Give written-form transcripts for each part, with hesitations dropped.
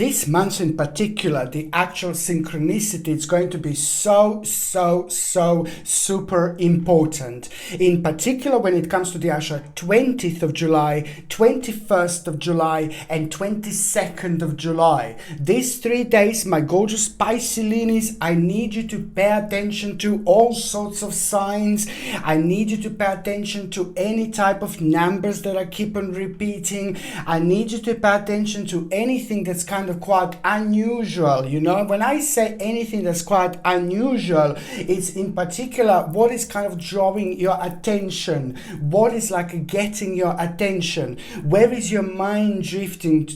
this month in particular, the actual synchronicity is going to be so super important. In particular, when it comes to the actual 20th of July, 21st of July, and 22nd of July. These 3 days, my gorgeous Pisces, I need you to pay attention to all sorts of signs. I need you to pay attention to any type of numbers that I keep on repeating. I need you to pay attention to anything that's kind of quite unusual. You know, when I say anything that's quite unusual, it's in particular what is kind of drawing your attention, what is like getting your attention, where is your mind drifting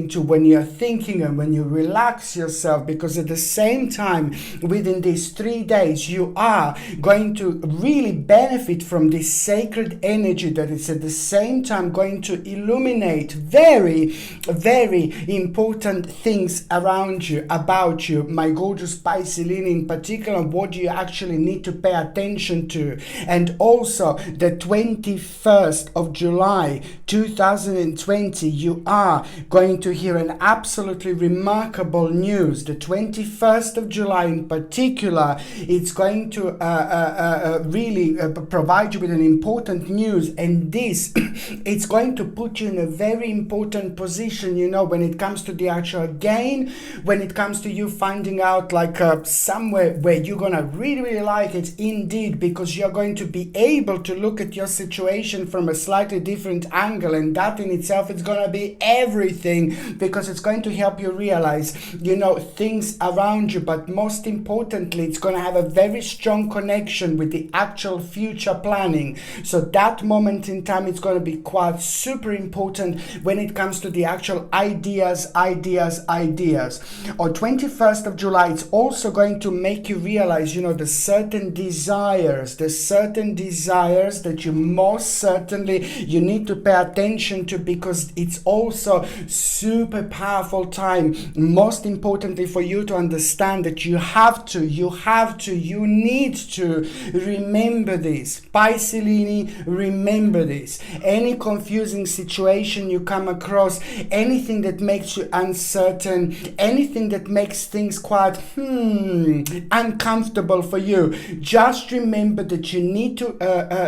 to when you're thinking and when you relax yourself, because at the same time within these 3 days you are going to really benefit from this sacred energy that is at the same time going to illuminate very important things around you, about you, my gorgeous Pisces, in particular what you actually need to pay attention to. And also the 21st of July 2020, you are going to hear an absolutely remarkable news. The 21st of July in particular, it's going to really provide you with an important news, and this it's going to put you in a very important position, you know, when it comes to the actual gain, when it comes to you finding out like somewhere where you're gonna really like it indeed, because you're going to be able to look at your situation from a slightly different angle, and that in itself is gonna be everything, because it's going to help you realize, you know, things around you, but most importantly it's going to have a very strong connection with the actual future planning. So that moment in time, it's going to be quite super important when it comes to the actual ideas. On 21st of July, it's also going to make you realize, you know, the certain desires that you most certainly you need to pay attention to, because it's also super powerful time, most importantly for you to understand that you need to remember this. Pisces, remember this. Any confusing situation you come across, anything that makes you uncertain, anything that makes things quite uncomfortable for you, just remember that you need to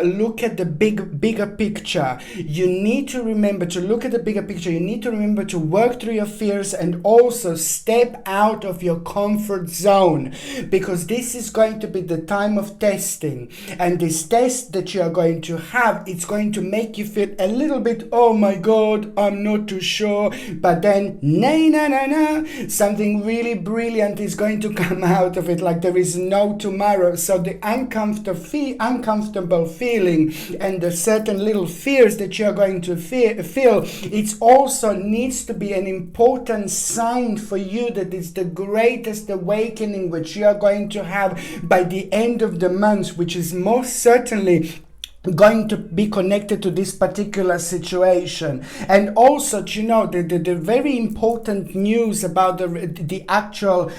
look at the bigger picture. You need to remember to look at the bigger picture. You need to remember to work through your fears and also step out of your comfort zone, because this is going to be the time of testing, and this test that you are going to have, it's going to make you feel a little bit, oh my god, I'm not too sure, but then something really brilliant is going to come out of it, like there is no tomorrow. So the uncomfortable feeling and the certain little fears that you're going to feel, it also needs to be an important sign for you that it's the greatest awakening which you are going to have by the end of the month, which is most certainly going to be connected to this particular situation. And also, you know, the very important news about the actual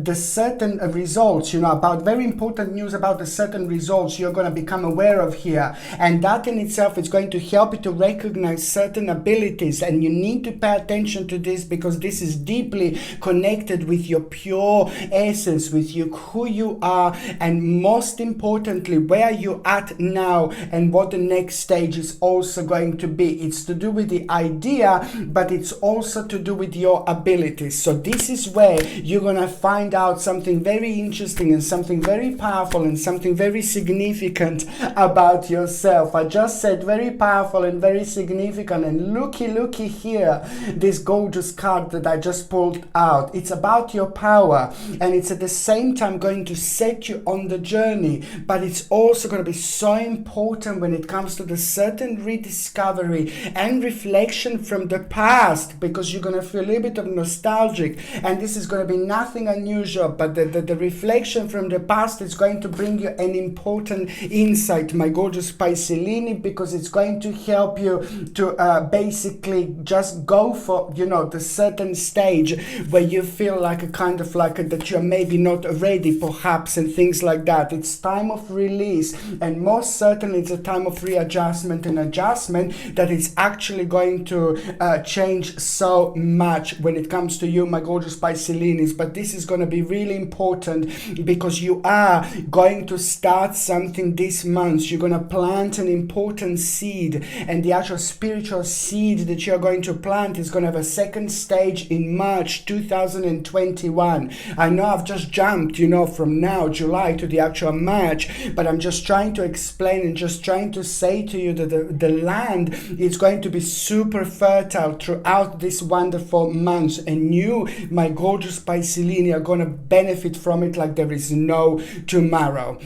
the certain results, you know, about very important news about the certain results you're going to become aware of here, and that in itself is going to help you to recognize certain abilities, and you need to pay attention to this, because this is deeply connected with your pure essence, with you, who you are, and most importantly where you're at now and what the next stage is also going to be. It's to do with the idea, but it's also to do with your abilities. So this is where you're gonna find out something very interesting and something very powerful and something very significant about yourself. I just said very powerful and very significant, and looky here, this gorgeous card that I just pulled out. It's about your power, and it's at the same time going to set you on the journey, but it's also going to be so important when it comes to the certain rediscovery and reflection from the past, because you're going to feel a little bit of nostalgic, and this is going to be nothing unusual, but the reflection from the past is going to bring you an important insight, my gorgeous Pisces, because it's going to help you to basically just go for, you know, the certain stage where you feel like that you're maybe not ready perhaps, and things like that. It's time of release. release, and most certainly it's a time of readjustment and adjustment that is actually going to change so much when it comes to you, my gorgeous Piscelinis. But this is going to be really important because you are going to start something this month. You're going to plant an important seed, and the actual spiritual seed that you're going to plant is going to have a second stage in March 2021. I know I've just jumped, from now, July, to the actual March, but I'm just trying to explain and just trying to say to you that the land is going to be super fertile throughout this wonderful month, and you, my gorgeous Piscelini, are going to benefit from it like there is no tomorrow.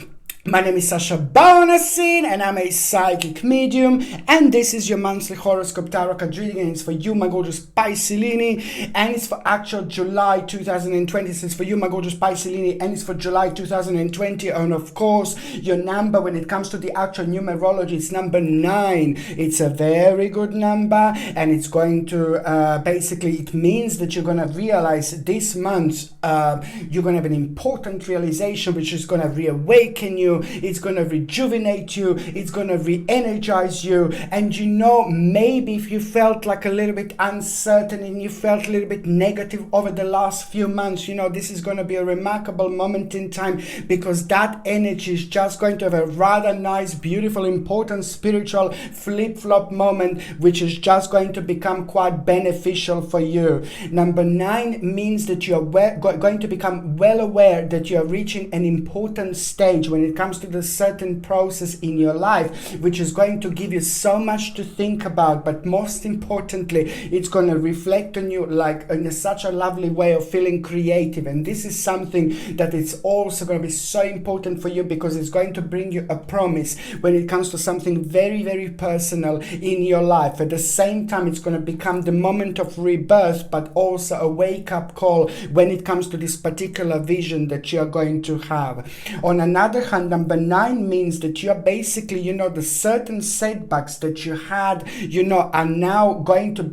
My name is Sasha Bonasin, and I'm a psychic medium, and this is your monthly horoscope tarot card reading, and it's for you, my gorgeous Piscelini, and it's for actual July 2020. So it's for you, my gorgeous Piscelini, and it's for July 2020. And of course, your number when it comes to the actual numerology, it's number 9. It's a very good number, and it's going to basically, it means that you're going to realize this month you're going to have an important realization which is going to reawaken you. It's going to rejuvenate you, it's going to re-energize you. And maybe if you felt like a little bit uncertain and you felt a little bit negative over the last few months, this is going to be a remarkable moment in time, because that energy is just going to have a rather nice, beautiful, important spiritual flip-flop moment, which is just going to become quite beneficial for you. Number 9 means that you are going to become well aware that you are reaching an important stage when it comes to the certain process in your life, which is going to give you so much to think about, but most importantly, it's going to reflect on you like in such a lovely way of feeling creative. And this is something that is also going to be so important for you, because it's going to bring you a promise when it comes to something very, very personal in your life. At the same time, it's going to become the moment of rebirth, but also a wake-up call when it comes to this particular vision that you're going to have. On another hand, number 9 means that you're basically, the certain setbacks that you had, are now going to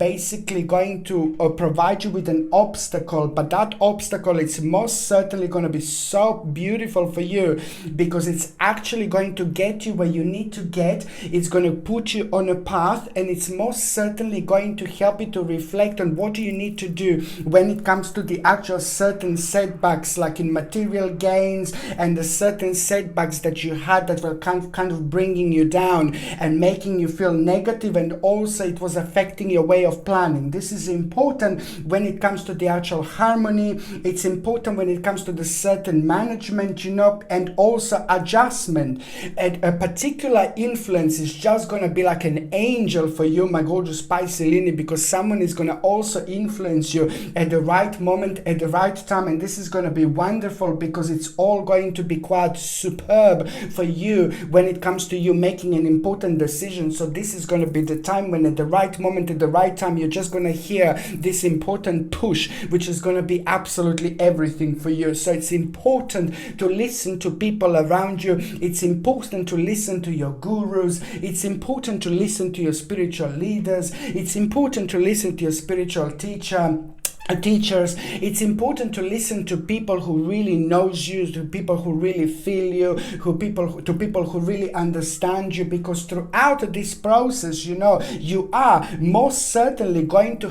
provide you with an obstacle. But that obstacle is most certainly going to be so beautiful for you, because it's actually going to get you where you need to get. It's going to put you on a path, and it's most certainly going to help you to reflect on what do you need to do when it comes to the actual certain setbacks, like in material gains, and the certain setbacks that you had that were kind of bringing you down and making you feel negative, and also it was affecting your way of planning. This is important when it comes to the actual harmony. It's important when it comes to the certain management, and also adjustment. And a particular influence is just going to be like an angel for you, my gorgeous Piscelini, because someone is going to also influence you at the right moment, at the right time. And this is going to be wonderful, because it's all going to be quite superb for you when it comes to you making an important decision. So this is going to be the time when at the right moment, at the right time, you're just going to hear this important push, which is going to be absolutely everything for you. So it's important to listen to people around you. It's important to listen to your gurus. It's important to listen to your spiritual leaders. It's important to listen to your spiritual teachers. It's important to listen to people who really knows you, to people who really feel you, to people who really understand you, because throughout this process, you are most certainly going to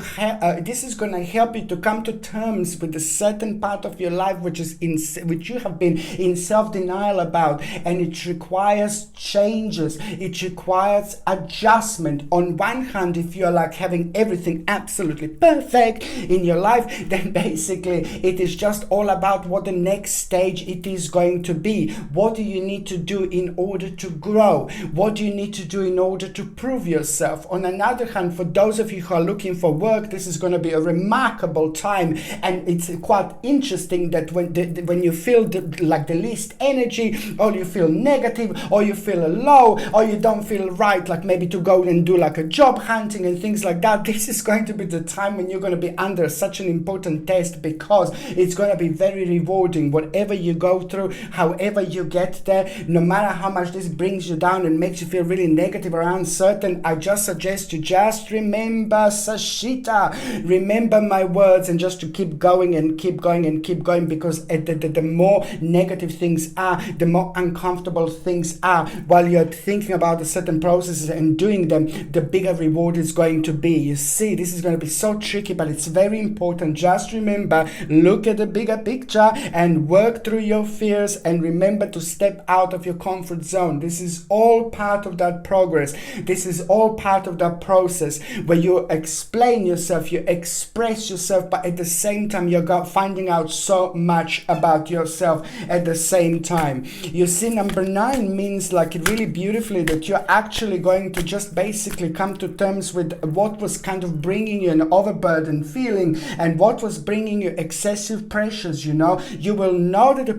this is going to help you to come to terms with a certain part of your life which you have been in self-denial about, and it requires changes, it requires adjustment. On one hand, if you're like having everything absolutely perfect in your life, then basically it is just all about what the next stage it is going to be. What do you need to do in order to grow? What do you need to do in order to prove yourself? On another hand, for those of you who are looking for work, this is going to be a remarkable time, and it's quite interesting that when you feel the least energy, or you feel negative, or you feel low, or you don't feel right, like maybe to go and do like a job hunting and things like that, this is going to be the time when you're going to be under such such an important test because it's going to be very rewarding. Whatever you go through, however you get there, no matter how much this brings you down and makes you feel really negative or uncertain, I just suggest you just remember, Sashita, remember my words, and just to keep going and keep going and keep going, because the more negative things are, the more uncomfortable things are while you're thinking about the certain processes and doing them, the bigger reward is going to be. You see, this is going to be so tricky, but it's very important. Just remember, look at the bigger picture and work through your fears, and remember to step out of your comfort zone. This is all part of that progress. This is all part of that process where you explain yourself, you express yourself, but at the same time you're finding out so much about yourself at the same time. You see, number 9 means like really beautifully that you're actually going to just basically come to terms with what was kind of bringing you an overburdened feeling and what was bringing you excessive pressures. You know, you will know that the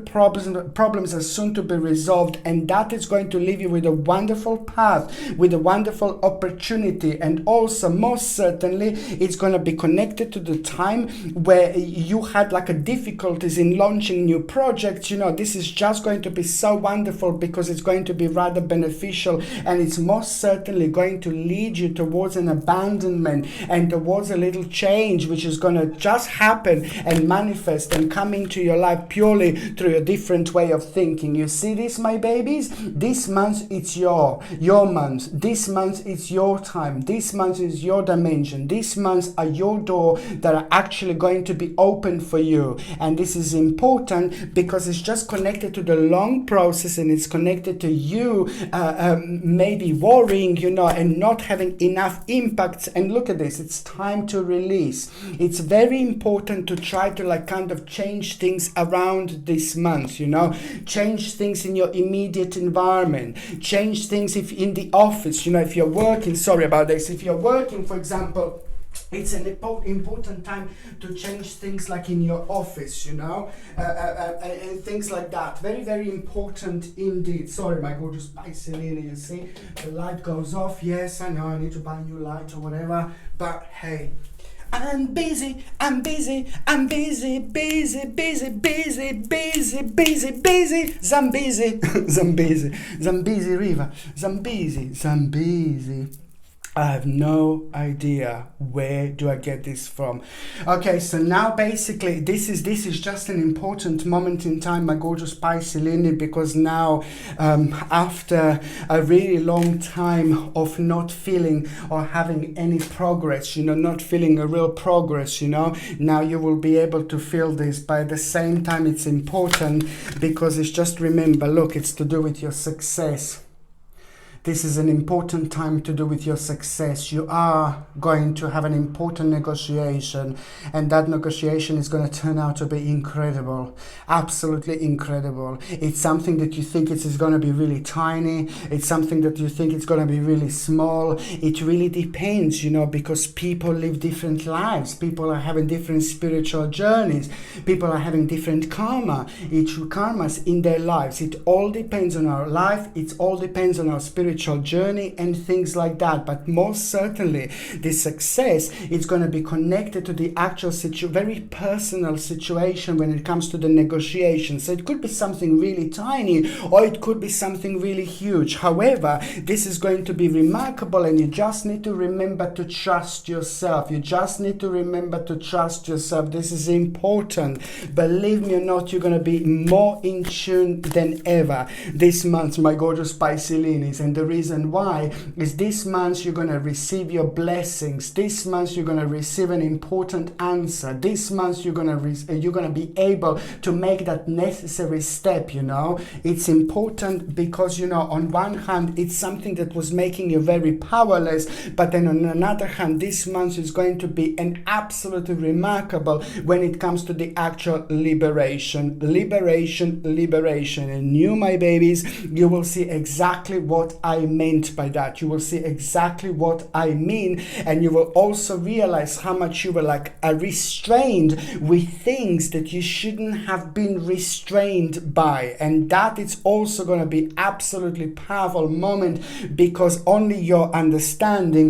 problems are soon to be resolved, and that is going to leave you with a wonderful path, with a wonderful opportunity. And also, most certainly, it's going to be connected to the time where you had like a difficulties in launching new projects. You know, this is just going to be so wonderful because it's going to be rather beneficial, and it's most certainly going to lead you towards an abandonment and towards a little change, which is going to just happen and manifest and come into your life purely through a different way of thinking. You see this, my babies? This month it's your month. This month it's your time. This month is your dimension. This month are your door that are actually going to be open for you. And this is important because it's just connected to the long process, and it's connected to you maybe worrying, you know, and not having enough impacts. And look at this, it's time to release. It's very important to try to like kind of change things around this month, you know, change things in your immediate environment, change things if in the office, you know, if you're working, sorry about this, if you're working, for example, it's an important time to change things like in your office, you know, and things like that. Very, very important indeed. Sorry, my gorgeous Pisces, you see, the light goes off. Yes, I know, I need to buy a new light or whatever, but hey, I'm busy, I'm busy, I'm busy, busy, busy, busy, busy, busy, busy, Zambezi, Zambezi, Zambezi River, Zambezi, Zambezi. I have no idea where do I get this from. Okay, so now basically this is just an important moment in time, my gorgeous Pisces, because now after a really long time of not feeling or having any progress, you know, not feeling a real progress, you know, now you will be able to feel this. But at the same time, it's important because it's just, remember, look, it's to do with your success. This is an important time to do with your success. You are going to have an important negotiation, and that negotiation is going to turn out to be incredible, absolutely incredible. It's something that you think it is going to be really tiny. It's something that you think it's going to be really small. It really depends, you know, because people live different lives. People are having different spiritual journeys. People are having different karmas in their lives. It all depends on our life. It all depends on our spiritual journey and things like that. But most certainly the success is going to be connected to the actual very personal situation when it comes to the negotiation. So it could be something really tiny or it could be something really huge. However, this is going to be remarkable, and you just need to remember to trust yourself. You just need to remember to trust yourself. This is important. Believe me or not, you're going to be more in tune than ever this month, my gorgeous Pisces. And the reason why is this month you're going to receive your blessings. This month you're going to receive an important answer. This month you're going to be able to make that necessary step, you know. It's important because, you know, on one hand it's something that was making you very powerless, but then on another hand this month is going to be an absolutely remarkable when it comes to the actual liberation. And you, my babies, you will see exactly what I meant by that. You will see exactly what I mean, and you will also realize how much you were like restrained with things that you shouldn't have been restrained by. And that is also going to be absolutely powerful moment, because only your understanding,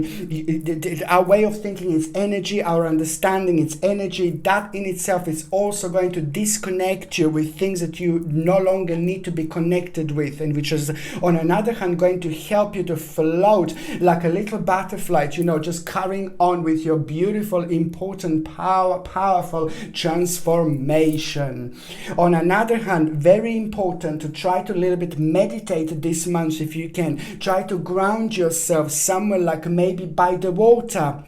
our way of thinking is energy, our understanding is energy. That in itself is also going to disconnect you with things that you no longer need to be connected with, and which is on another hand going to help you to float like a little butterfly, you know, just carrying on with your beautiful, important, powerful transformation. On another hand, very important to try to a little bit meditate this month if you can. Try to ground yourself somewhere like maybe by the water.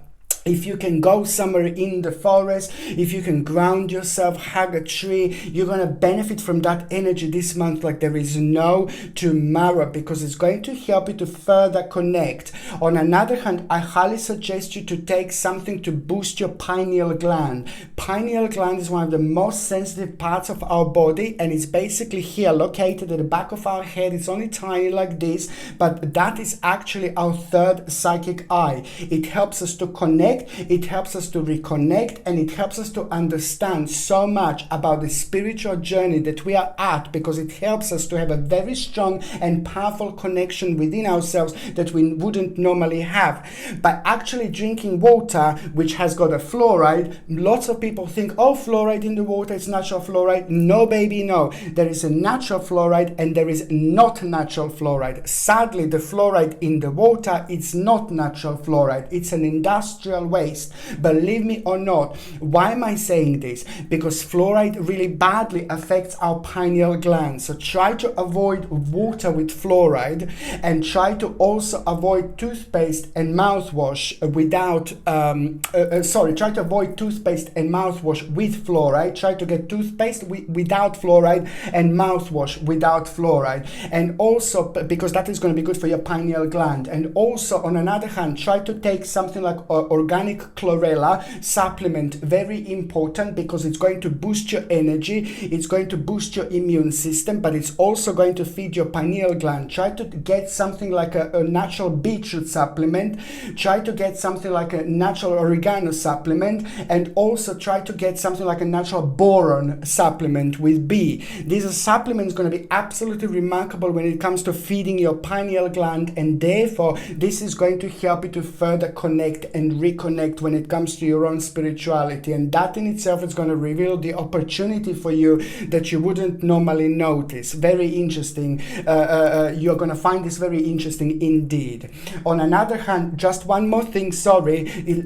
If you can go somewhere in the forest, if you can ground yourself, hug a tree, you're going to benefit from that energy this month like there is no tomorrow, because it's going to help you to further connect. On another hand, I highly suggest you to take something to boost your pineal gland. Pineal gland is one of the most sensitive parts of our body, and it's basically here, located at the back of our head. It's only tiny like this, but that is actually our third psychic eye. It helps us to connect. It helps us to reconnect, and it helps us to understand so much about the spiritual journey that we are at, because it helps us to have a very strong and powerful connection within ourselves that we wouldn't normally have. By actually drinking water, which has got a fluoride, lots of people think, oh, fluoride in the water, it's natural fluoride. No, baby, no. There is a natural fluoride and there is not natural fluoride. Sadly, the fluoride in the water, it's not natural fluoride. It's an industrial waste. Believe me or not. Why am I saying this? Because fluoride really badly affects our pineal gland. So try to avoid water with fluoride, and try to also avoid toothpaste and mouthwash try to avoid toothpaste and mouthwash with fluoride. Try to get toothpaste without fluoride and mouthwash without fluoride. And also, because that is going to be good for your pineal gland. And also, on another hand, try to take something like organic chlorella supplement. Very important, because it's going to boost your energy, it's going to boost your immune system, but it's also going to feed your pineal gland. Try to get something like a natural beetroot supplement. Try to get something like a natural oregano supplement, and also try to get something like a natural boron supplement with B. These are supplements going to be absolutely remarkable when it comes to feeding your pineal gland, and therefore this is going to help you to further connect and reconnect when it comes to your own spirituality. And that in itself is going to reveal the opportunity for you that you wouldn't normally notice. Very interesting. You're going to find this very interesting indeed. On another hand, just one more thing,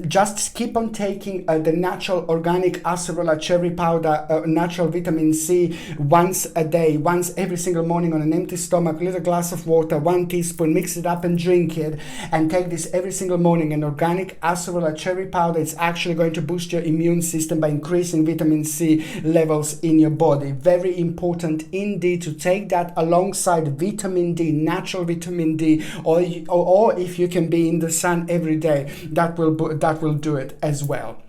just keep on taking the natural organic acerola cherry powder, natural vitamin C once a day, once every single morning on an empty stomach, little glass of water, 1 teaspoon, mix it up and drink it, and take this every single morning. An organic acerola cherry powder, it's actually going to boost your immune system by increasing vitamin C levels in your body. Very important indeed to take that alongside vitamin D, natural vitamin D, or if you can be in the sun every day, that will do it as well.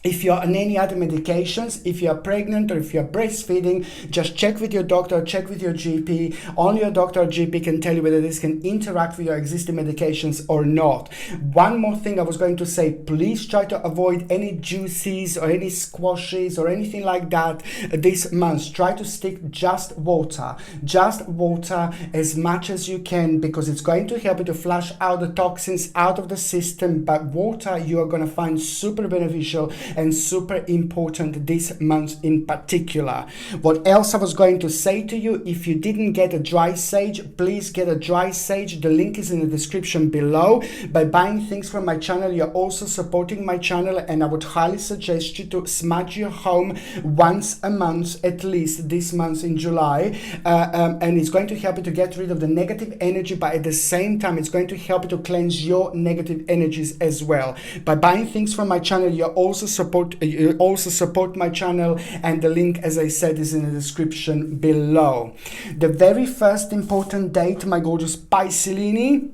If you're on any other medications, if you're pregnant or if you're breastfeeding, just check with your doctor, check with your GP. Only your doctor or GP can tell you whether this can interact with your existing medications or not. One more thing I was going to say, please try to avoid any juices or any squashes or anything like that this month. Try to stick just water as much as you can, because it's going to help you to flush out the toxins out of the system. But water you are going to find super beneficial and super important this month in particular. What else I was going to say to you, if you didn't get a dry sage, please get a dry sage. The link is in the description below. By buying things from my channel, you're also supporting my channel, and I would highly suggest you to smudge your home once a month, at least this month in July, and it's going to help you to get rid of the negative energy, but at the same time it's going to help you to cleanse your negative energies as well. By buying things from my channel, you also support my channel, and the link, as I said, is in the description below. The very first important date, my gorgeous Piscelini,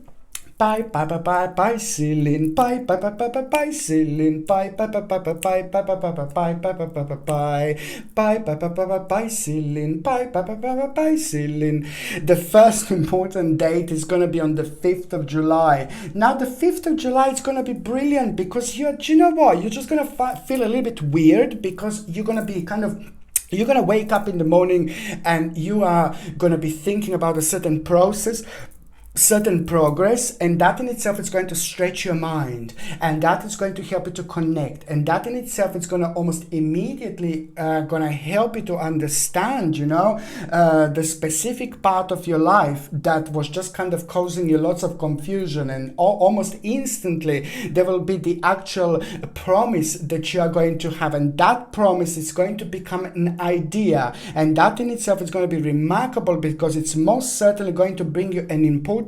Bye bye bye bye bye ceiling. Bye bye bye bye bye bye ceiling. Bye bye bye bye bye bye bye bye bye bye bye bye bye bye bye bye bye bye bye ceiling. Bye bye bye bye bye ceiling. The first important date is going to be on the 5th of July. Now the 5th of July is going to be brilliant because do you know what? You're just going to feel a little bit weird because you're going to be you're going to wake up in the morning and you are going to be thinking about a certain process, certain progress, and that in itself is going to stretch your mind, and that is going to help you to connect, and that in itself is going to almost immediately going to help you to understand, the specific part of your life that was just kind of causing you lots of confusion, and almost instantly there will be the actual promise that you are going to have, and that promise is going to become an idea, and that in itself is going to be remarkable because it's most certainly going to bring you an important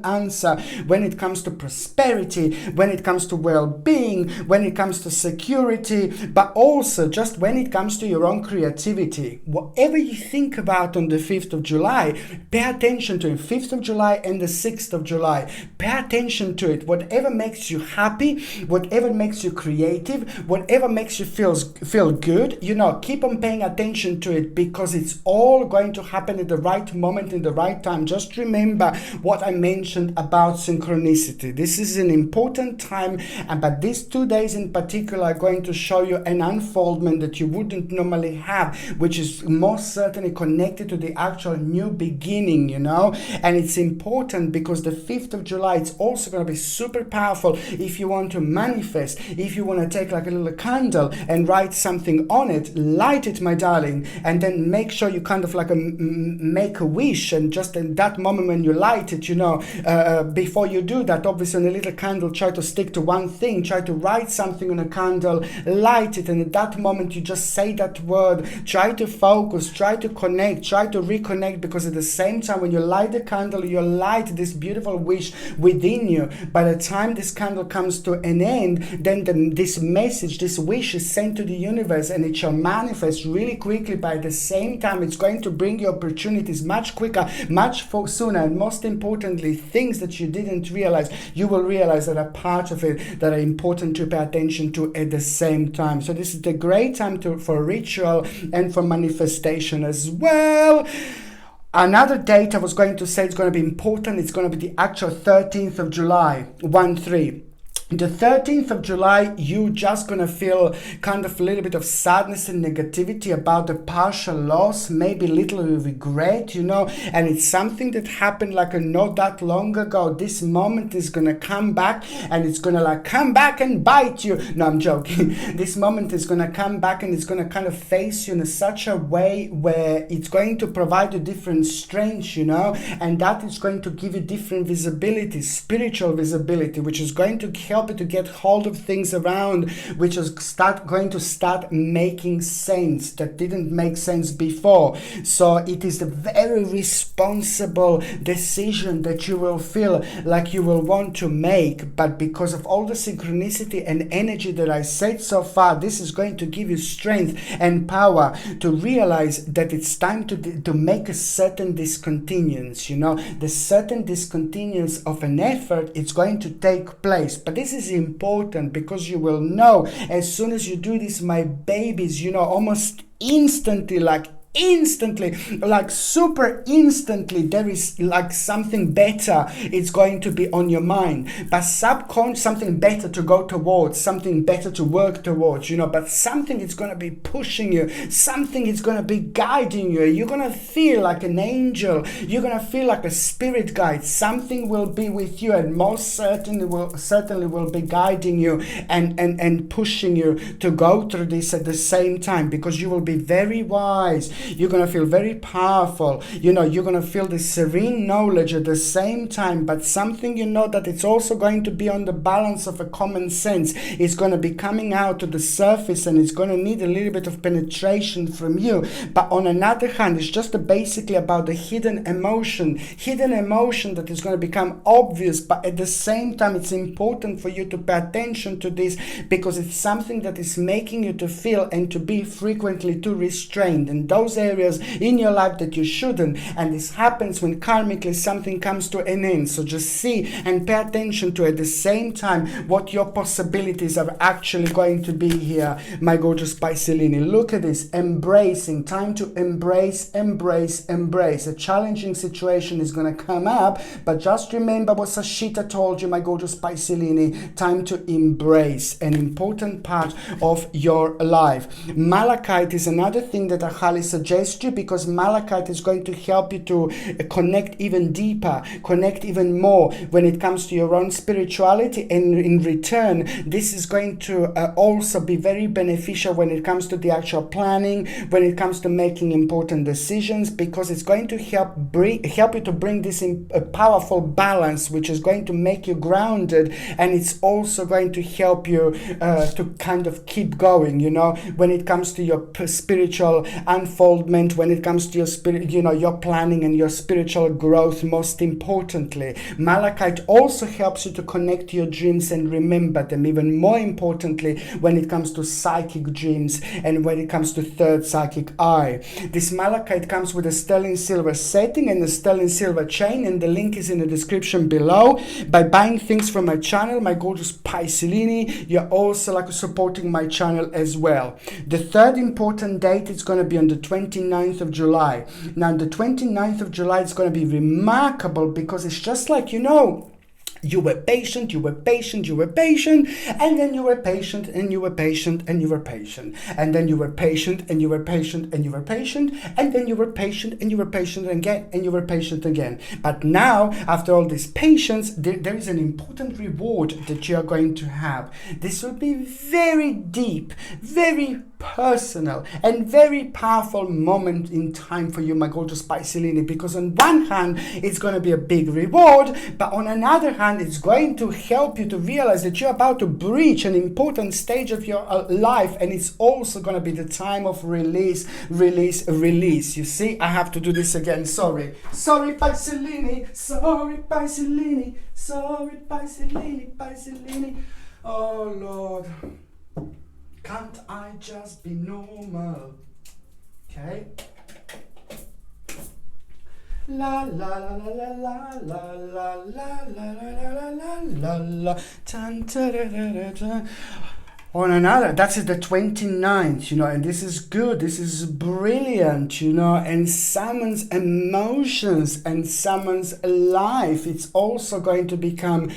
answer when it comes to prosperity, when it comes to well-being, when it comes to security, but also just when it comes to your own creativity. Whatever you think about on the 5th of July, pay attention to it. 5th of July and the 6th of July. Pay attention to it. Whatever makes you happy, whatever makes you creative, whatever makes you feel good, keep on paying attention to it because it's all going to happen at the right moment, in the right time. Just remember what I mentioned about synchronicity. This is an important time, but these 2 days in particular are going to show you an unfoldment that you wouldn't normally have, which is most certainly connected to the actual new beginning, and it's important because the 5th of July, it's also going to be super powerful if you want to manifest, if you want to take like a little candle and write something on it, light it, my darling, and then make sure you kind of like make a wish, and just in that moment when you light it, before you do that, obviously on a little candle, try to stick to one thing, try to write something on a candle, light it, and at that moment you just say that word, try to focus, try to connect, try to reconnect, because at the same time when you light the candle, you light this beautiful wish within you. By the time this candle comes to an end, then this message, this wish is sent to the universe, and it shall manifest really quickly. By the same time, it's going to bring you opportunities much quicker, much sooner, and most importantly, things that you didn't realize, you will realize that are part of it, that are important to pay attention to at the same time. So this is the great time for ritual and for manifestation as well. Another date I was going to say is going to be important. It's going to be the actual 13th of July, 1-3. The 13th of July, you just gonna feel kind of a little bit of sadness and negativity about the partial loss, maybe a little regret, and it's something that happened like not that long ago. This moment is gonna come back, and it's gonna come back and bite you. No, I'm joking. This moment is gonna come back, and it's gonna kind of face you in such a way where it's going to provide you different strength, and that is going to give you different visibility, spiritual visibility, which is going to help you to get hold of things around, which is going to start making sense that didn't make sense before. So it is a very responsible decision that you will feel like you will want to make, but because of all the synchronicity and energy that I said so far, this is going to give you strength and power to realize that it's time to make a certain discontinuance, the certain discontinuance of an effort. It's going to take place, but this is important because you will know as soon as you do this, my babies, almost instantly, super instantly, there is like something better. It's going to be on your mind, but something better to go towards, something better to work towards, but something is going to be pushing you, something is going to be guiding you. You're going to feel like an angel, you're going to feel like a spirit guide. Something will be with you, and most certainly will be guiding you and pushing you to go through this at the same time, because you will be very wise. You're going to feel very powerful. You're going to feel this serene knowledge at the same time, but something that it's also going to be on the balance of a common sense. It's going to be coming out to the surface, and it's going to need a little bit of penetration from you. But on another hand, it's just basically about the hidden emotion that is going to become obvious, but at the same time, it's important for you to pay attention to this, because it's something that is making you to feel and to be frequently too restrained. And those those areas in your life that you shouldn't. And this happens when karmically something comes to an end. So just see and pay attention to at the same time what your possibilities are actually going to be here, my gorgeous Piscelini. Look at this, embracing, time to embrace. A challenging situation is going to come up, but just remember what Sashita told you, my gorgeous Piscelini, time to embrace an important part of your life. Malachite is another thing that I highly suggest you, because Malachite is going to help you to connect even deeper, connect even more when it comes to your own spirituality, and in return this is going to also be very beneficial when it comes to the actual planning, when it comes to making important decisions, because it's going to help you to bring this in a powerful balance, which is going to make you grounded, and it's also going to help you to kind of keep going, you know, when it comes to your spiritual unfoldment, when it comes to your spirit, you know, your planning and your spiritual growth. Most importantly, Malachite also helps you to connect to your dreams and remember them. Even more importantly, when it comes to psychic dreams and when it comes to third psychic eye. This Malachite comes with a sterling silver setting and a sterling silver chain, and the link is in the description below. By buying things from my channel, my gorgeous Piscelini, you're also like supporting my channel as well. The third important date is going to be on the 29th of July. Now, the 29th of July is going to be remarkable, because it's just like, you know, you were patient, and then you were patient, and you were patient, and you were patient, and then you were patient, and you were patient, and you were patient, and then you were patient, and you were patient again, and you were patient again. But now, after all this patience, there is an important reward that you are going to have. This will be very deep, very personal, and very powerful moment in time for you, my gorgeous Piscelini, because on one hand it's going to be a big reward, but on another hand it's going to help you to realize that you're about to breach an important stage of your life, and it's also going to be the time of release. You see, I have to do this again. Sorry Piscelini. Oh Lord, can't I just be normal? Okay. La la la la la la la la la la la la la la. On another, that's the 29th, you know, and this is good, this is brilliant, you know, and summons emotions and summons life. It's also going to become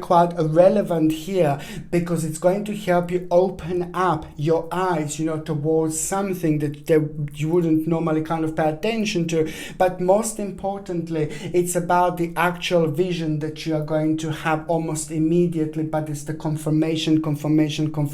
quite relevant here, because it's going to help you open up your eyes, you know, towards something that you wouldn't normally kind of pay attention to. But most importantly, it's about the actual vision that you are going to have almost immediately, but it's the confirmation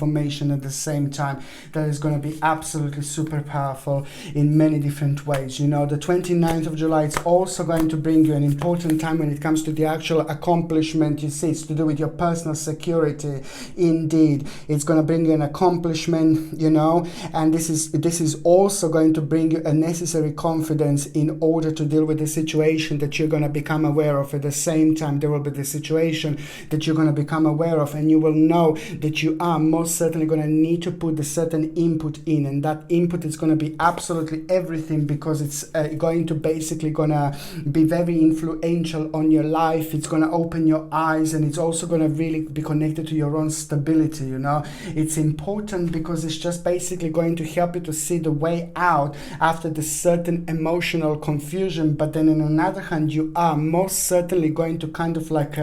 at the same time that is going to be absolutely super powerful in many different ways. You know, the 29th of July, it's also going to bring you an important time when it comes to the actual accomplishment. You see, it's to do with your personal security. Indeed, it's going to bring you an accomplishment, you know, and this is also going to bring you a necessary confidence in order to deal with the situation that you're going to become aware of. At the same time, there will be the situation that you're going to become aware of, and you will know that you are most certainly going to need to put the certain input in, and that input is going to be absolutely everything, because it's going to basically going to be very influential on your life. It's going to open your eyes, and it's also going to really be connected to your own stability. You know, it's important because it's just basically going to help you to see the way out after the certain emotional confusion. But then on another hand, you are most certainly going to kind of like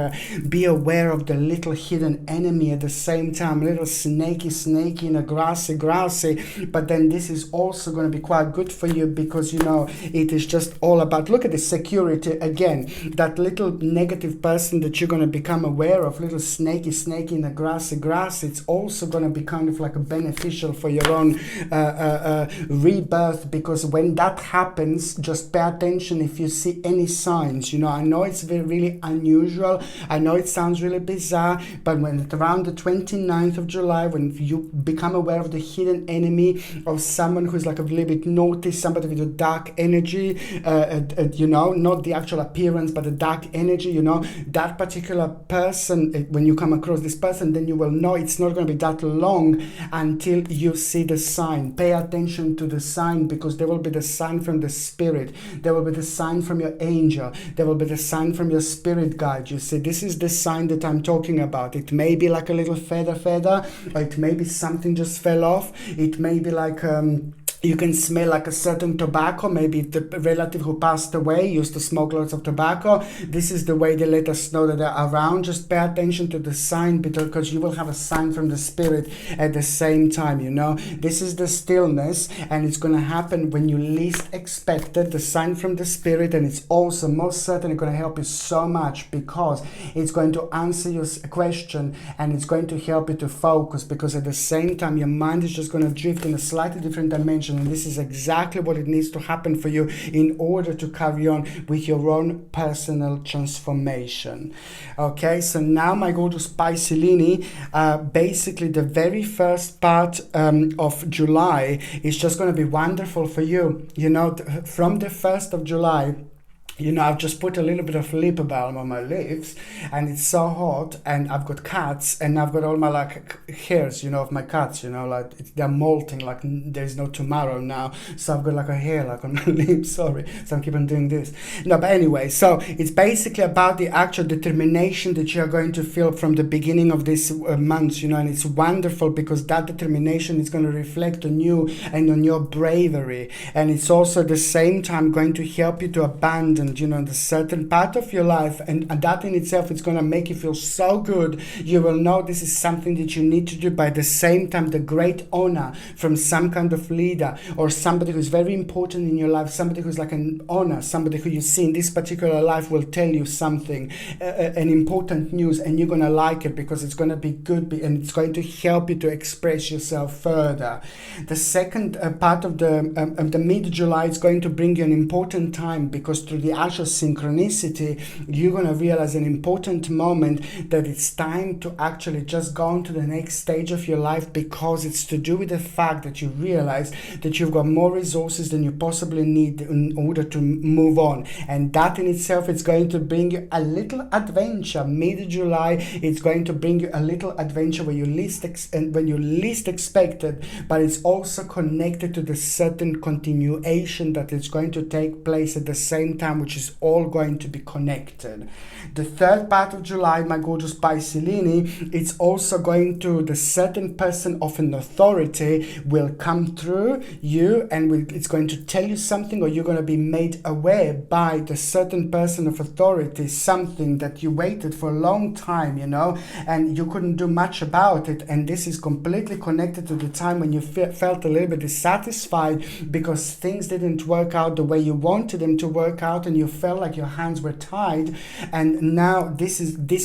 be aware of the little hidden enemy at the same time, little snaky in a grassy, but then this is also going to be quite good for you, because you know, it is just all about, look at the security again, that little negative person that you're going to become aware of, little snaky in a grassy, it's also going to be kind of like a beneficial for your own rebirth, because when that happens, just pay attention if you see any signs. You know, I know it's really unusual, I know it sounds really bizarre, but when around the 29th of July, when you become aware of the hidden enemy of someone who's like a little bit naughty, somebody with a dark energy, you know, not the actual appearance, but the dark energy, you know, that particular person, when you come across this person, then you will know it's not going to be that long until you see the sign. Pay attention to the sign, because there will be the sign from the spirit. There will be the sign from your angel. There will be the sign from your spirit guide. You see, this is the sign that I'm talking about. It may be like a little feather, or it may be something just fell off. It may be like you can smell like a certain tobacco. Maybe the relative who passed away used to smoke lots of tobacco. This is the way they let us know that they're around. Just pay attention to the sign, because you will have a sign from the spirit at the same time, you know. This is the stillness, and it's going to happen when you least expect it, the sign from the spirit. And it's also most certainly going to help you so much, because it's going to answer your question, and it's going to help you to focus, because at the same time your mind is just going to drift in a slightly different dimension. And this is exactly what it needs to happen for you in order to carry on with your own personal transformation. Okay, so now my gorgeous Piscelini, basically the very first part of July is just going to be wonderful for you. You know, from the 1st of July, you know, I've just put a little bit of lip balm on my lips, and it's so hot, and I've got cats, and I've got all my like hairs, you know, of my cats, you know, like they're molting like there's no tomorrow now. So I've got like a hair like on my lips, sorry. So I'm keep on doing this. No, but anyway, so it's basically about the actual determination that you're going to feel from the beginning of this month, you know, and it's wonderful because that determination is going to reflect on you and on your bravery. And it's also at the same time going to help you to abandon, you know, the certain part of your life, and that in itself is going to make you feel so good. You will know this is something that you need to do, but at the same time the great honor from some kind of leader or somebody who's very important in your life, somebody who's like an honor, somebody who you see in this particular life will tell you something, an important news, and you're going to like it because it's going to be good and it's going to help you to express yourself further. The second part of the mid-July is going to bring you an important time, because through the actual synchronicity, you're going to realize an important moment that it's time to actually just go on to the next stage of your life, because it's to do with the fact that you realize that you've got more resources than you possibly need in order to move on. And that in itself is going to bring you a little adventure. Mid-July, it's going to bring you a little adventure where you least expect it, but it's also connected to the certain continuation that is going to take place at the same time, which is all going to be connected. The third part of July, my gorgeous Piscelini, it's also going to, the certain person of an authority will come through you, and it's going to tell you something, or you're going to be made aware by the certain person of authority, something that you waited for a long time, you know, and you couldn't do much about it. And this is completely connected to the time when you felt a little bit dissatisfied because things didn't work out the way you wanted them to work out, and you felt like your hands were tied. And now this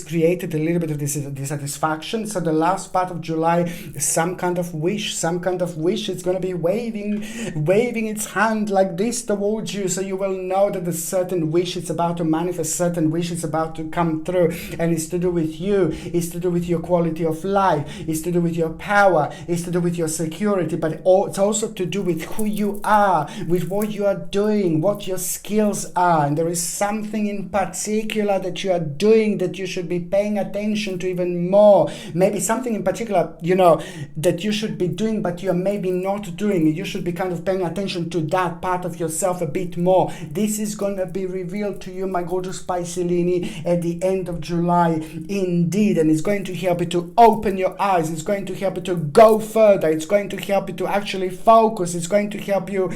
created a little bit of dissatisfaction. So the last part of July, some kind of wish, it's going to be waving its hand like this towards you, so you will know that a certain wish is about to manifest, certain wish is about to come through, and it's to do with you, it's to do with your quality of life, it's to do with your power, it's to do with your security, but it's also to do with who you are, with what you are doing, what your skills are. And there is something in particular that you are doing that you should be paying attention to even more. Maybe something in particular, you know, that you should be doing but you're maybe not doing. You should be kind of paying attention to that part of yourself a bit more. This is going to be revealed to you, my gorgeous Piscelini, at the end of July indeed, and it's going to help you to open your eyes, it's going to help you to go further, it's going to help you to actually focus, it's going to help you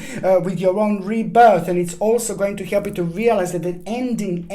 with your own rebirth, and it's also going to help you to realize that the ending,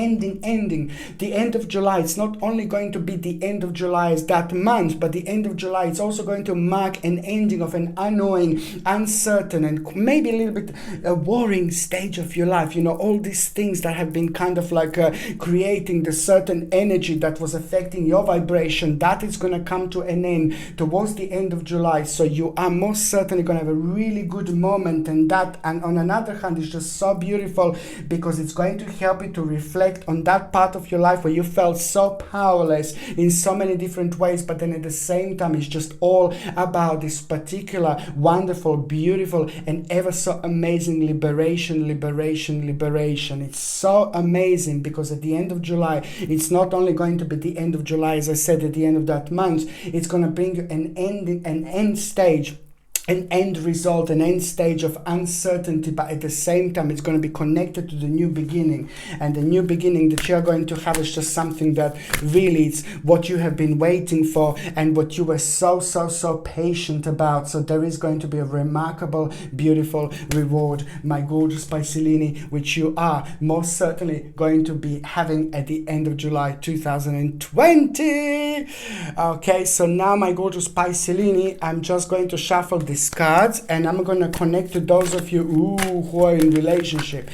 the end of July, it's not only going to be the end of July as that month, but the end of July, it's also going to mark an ending of an unknowing, uncertain, and maybe a little bit a worrying stage of your life. You know, all these things that have been kind of like creating the certain energy that was affecting your vibration, that is going to come to an end towards the end of July. So you are most certainly going to have a really good moment, and on another hand, it's just so beautiful because it's going to help you to reflect on that part of your life where you felt so powerless in so many different ways, but then at the same time it's just all about this particular wonderful, beautiful, and ever so amazing liberation. It's so amazing because at the end of July, it's not only going to be the end of July, as I said, at the end of that month, it's going to bring you an end stage, an end result, an end stage of uncertainty, but at the same time it's going to be connected to the new beginning. And the new beginning that you're going to have is just something that really it's what you have been waiting for and what you were so patient about. So there is going to be a remarkable, beautiful reward, my gorgeous Piscelini, which you are most certainly going to be having at the end of July 2020. Okay, so now my gorgeous Piscelini, I'm just going to shuffle this cards and I'm going to connect to those of you who are in relationship.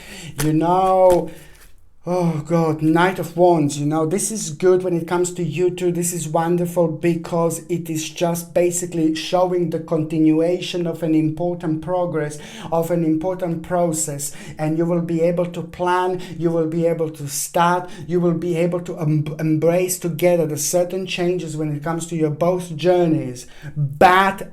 Oh God, Knight of Wands, this is good when it comes to you two. This is wonderful because it is just basically showing the continuation of an important progress, of an important process. And you will be able to plan, you will be able to start, you will be able to embrace together the certain changes when it comes to your both journeys. Bad.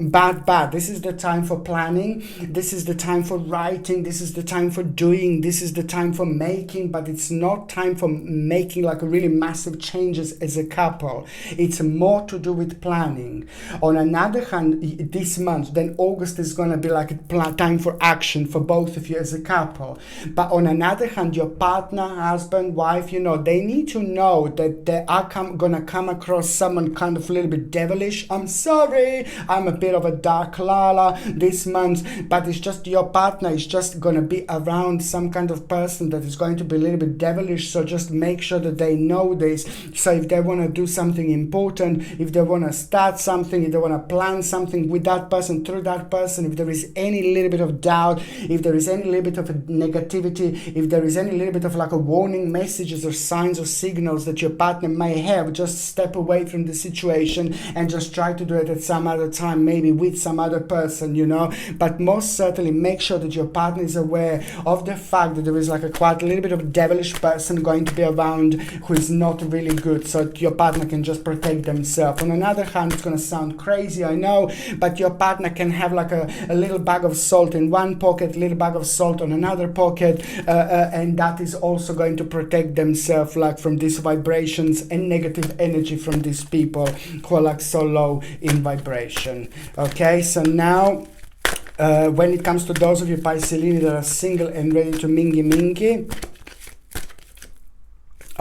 This is the time for planning. This is the time for writing. This is the time for doing. This is the time for making, but it's not time for making like really massive changes as a couple. It's more to do with planning. On another hand, this month, then August is going to be like a time for action for both of you as a couple. But on another hand, your partner, husband, wife, they need to know that they are going to come across someone kind of a little bit devilish. I'm sorry, I'm a bit of a dark Lala this month, but it's just your partner is just going to be around some kind of person that is going to be a little bit devilish. So just make sure that they know this. So if they want to do something important, if they want to start something, if they want to plan something with that person, through that person, if there is any little bit of doubt, if there is any little bit of negativity, if there is any little bit of like a warning messages or signs or signals that your partner may have, just step away from the situation and just try to do it at some other time, maybe with some other person, but most certainly make sure that your partner is aware of the fact that there is like a quite a little bit of devilish person going to be around who is not really good, so your partner can just protect themselves. On another hand, it's going to sound crazy, I know, but your partner can have like a little bag of salt in one pocket, little bag of salt on another pocket, and that is also going to protect themselves like from these vibrations and negative energy from these people who are like so low in vibration. Okay, so now when it comes to those of you Piscelini that are single and ready to mingy.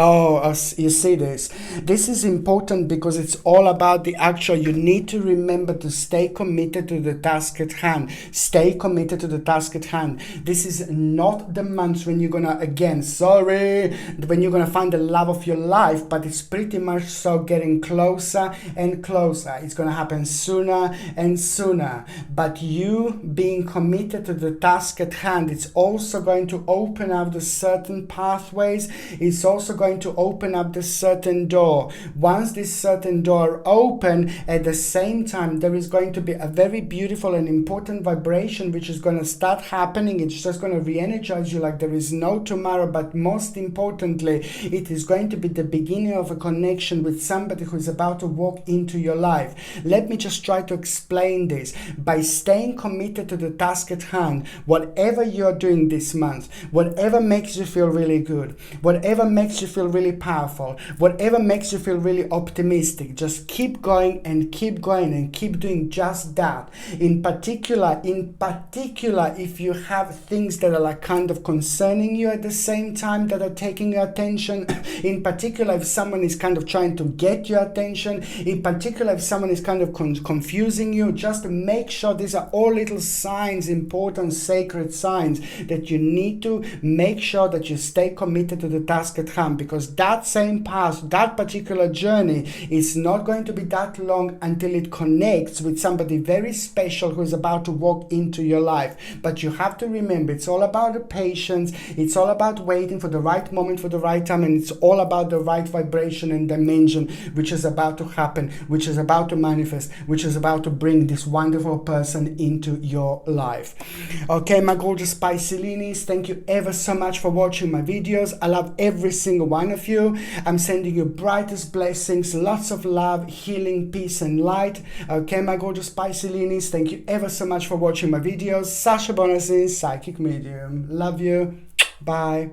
Oh, you see this. This is important because it's all about the actual. You need to remember to stay committed to the task at hand. Stay committed to the task at hand. This is not the month when you're gonna, when you're gonna find the love of your life, but it's pretty much so getting closer and closer. It's gonna happen sooner and sooner. But you being committed to the task at hand, it's also going to open up the certain pathways. It's also going to open up this certain door. Once this certain door open, at the same time there is going to be a very beautiful and important vibration which is going to start happening. It's just going to re-energize you like there is no tomorrow, but most importantly it is going to be the beginning of a connection with somebody who is about to walk into your life. Let me just try to explain this. By staying committed to the task at hand, whatever you're doing this month, whatever makes you feel really good, whatever makes you feel really powerful, whatever makes you feel really optimistic, just keep going and keep doing just that. In particular, if you have things that are like kind of concerning you at the same time that are taking your attention, in particular if someone is kind of trying to get your attention, in particular if someone is kind of confusing you, just make sure these are all little signs, important sacred signs that you need to make sure that you stay committed to the task at hand. because that same path, that particular journey is not going to be that long until it connects with somebody very special who is about to walk into your life. But you have to remember, it's all about the patience, it's all about waiting for the right moment, for the right time, and it's all about the right vibration and dimension, which is about to happen, which is about to manifest, which is about to bring this wonderful person into your life. Okay, my gorgeous Piscelinis, thank you ever so much for watching my videos. I love every single one of you. I'm sending you brightest blessings, lots of love, healing, peace and light. Okay, my gorgeous Piscelinis, thank you ever so much for watching my videos. Sasha Bonasin, Psychic Medium. Love you. Bye.